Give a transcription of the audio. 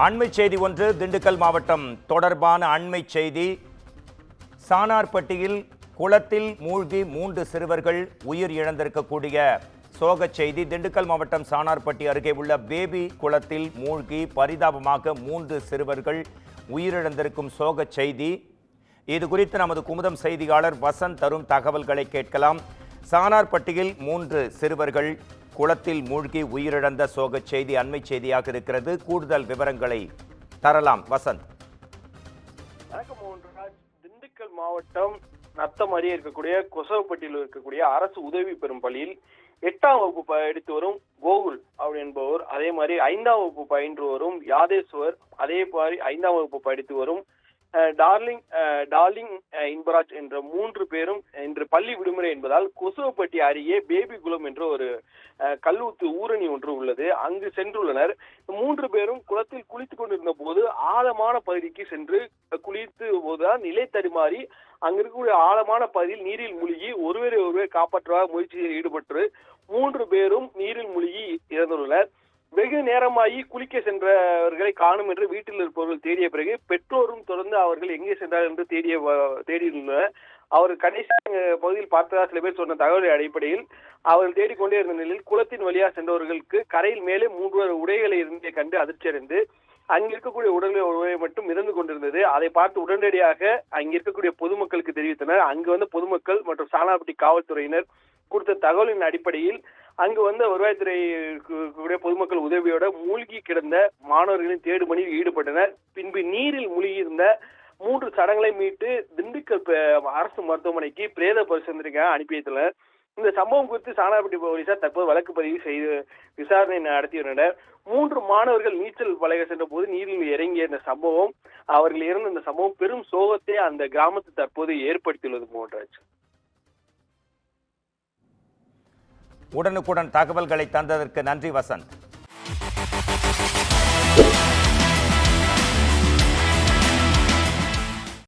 அண்மை செய்தி ஒன்று, திண்டுக்கல் மாவட்டம் தொடர்பான அண்மை செய்தி. சானார்பட்டியில் குளத்தில் மூழ்கி 3 சிறுவர்கள் உயிர் இழந்திருக்கக்கூடிய சோக செய்தி. திண்டுக்கல் மாவட்டம் சானார்பட்டி அருகே உள்ள பேபி குளத்தில் மூழ்கி பரிதாபமாக 3 சிறுவர்கள் உயிரிழந்திருக்கும் சோக செய்தி. இது குறித்து நமது குமுதம் செய்தியாளர் வசந்த் தரும் தகவல்களை கேட்கலாம். சானார்பட்டியில் 3 சிறுவர்கள் குளத்தில் மூழ்கி உயிரிழந்த சோக செய்தி அண்மை செய்தியாக இருக்கிறது. கூடுதல் விவரங்களை தரலாம் வசந்த். திண்டுக்கல் மாவட்டம் நத்தம் அருகே இருக்கக்கூடிய கொசவப்பட்டியில் இருக்கக்கூடிய அரசு உதவி பெறும் பள்ளியில் 8ஆம் வகுப்பு படித்து வரும் கோகுல் அப்படி என்பவர், அதே மாதிரி 5ஆம் வகுப்பு பயின்று வரும் யாதேஸ்வர், அதே மாதிரி 5ஆம் வகுப்பு படித்து வரும் டார்லிங் இன்பராஜ் என்ற 3 பேரும் இன்று பள்ளி விடுமுறை என்பதால் கொசுவப்பட்டி அருகே பேபி குளம் என்ற ஒரு கல்லூத்து ஊரணி ஒன்று உள்ளது. அங்கு சென்றுள்ளனர். 3 பேரும் குளத்தில் குளித்துக் கொண்டிருந்த போது ஆழமான பகுதிக்கு சென்று குளித்து போதுதான் நிலை தடுமாறி அங்கு இருக்கக்கூடிய ஆழமான பகுதியில் நீரில் மூழ்கி ஒருவரை காப்பாற்ற முயற்சியில் ஈடுபட்டு 3 பேரும் நீரில் மூழ்கி இறந்துள்ளனர். வெகு நேரமாகி குளிக்க சென்றவர்களை காணும் என்று வீட்டில் இருப்பவர்கள் தேடிய பிறகு பெற்றோரும் தொடர்ந்து அவர்கள் எங்கே சென்றார் என்று தேடியுள்ளனர். அவர் கடைசி பகுதியில் பார்த்ததா சில பேர் சொன்ன தகவலின் அடிப்படையில் அவர்கள் தேடிக்கொண்டே இருந்த நிலையில் குளத்தின் வழியாக சென்றவர்களுக்கு கரையில் மேலே 3 உடைகளை இருந்ததை கண்டு அதிர்ச்சி அடைந்து அங்க இருக்கக்கூடிய உடலை மட்டும் மிதந்து கொண்டிருந்தது. அதை பார்த்து உடனடியாக அங்க இருக்கக்கூடிய பொதுமக்களுக்கு தெரிவித்தனர். அங்கு வந்த பொதுமக்கள் மற்றும் சானார்பட்டி காவல்துறையினர் கொடுத்த தகவலின் அடிப்படையில் அங்கு வந்த வருவாய்த்துறை பொதுமக்கள் உதவியோட மூழ்கி கிடந்த மாணவர்களின் தேடும் பணியில் ஈடுபட்டனர். பின்பு நீரில் மூழ்கி இருந்த 3 சடங்களை மீட்டு திண்டுக்கல் அரசு மருத்துவமனைக்கு பிரேத பரிசோதனைக்காக அனுப்பி வைத்தனர். இந்த சம்பவம் குறித்து சானார்பட்டி போலீசார் தற்போது வழக்கு பதிவு செய்து விசாரணை நடத்தி வந்தனர். 3 மாணவர்கள் நீச்சல் பழக சென்ற போது நீரில் இறங்கிய இந்த சம்பவம், அவர்கள் இறந்த இந்த சம்பவம் பெரும் சோகத்தை அந்த கிராமத்தை தற்போது ஏற்படுத்தியுள்ளது. மோகன்ராஜ், உடனுக்குடன் தகவல்களை தந்ததற்கு நன்றி வசந்த்.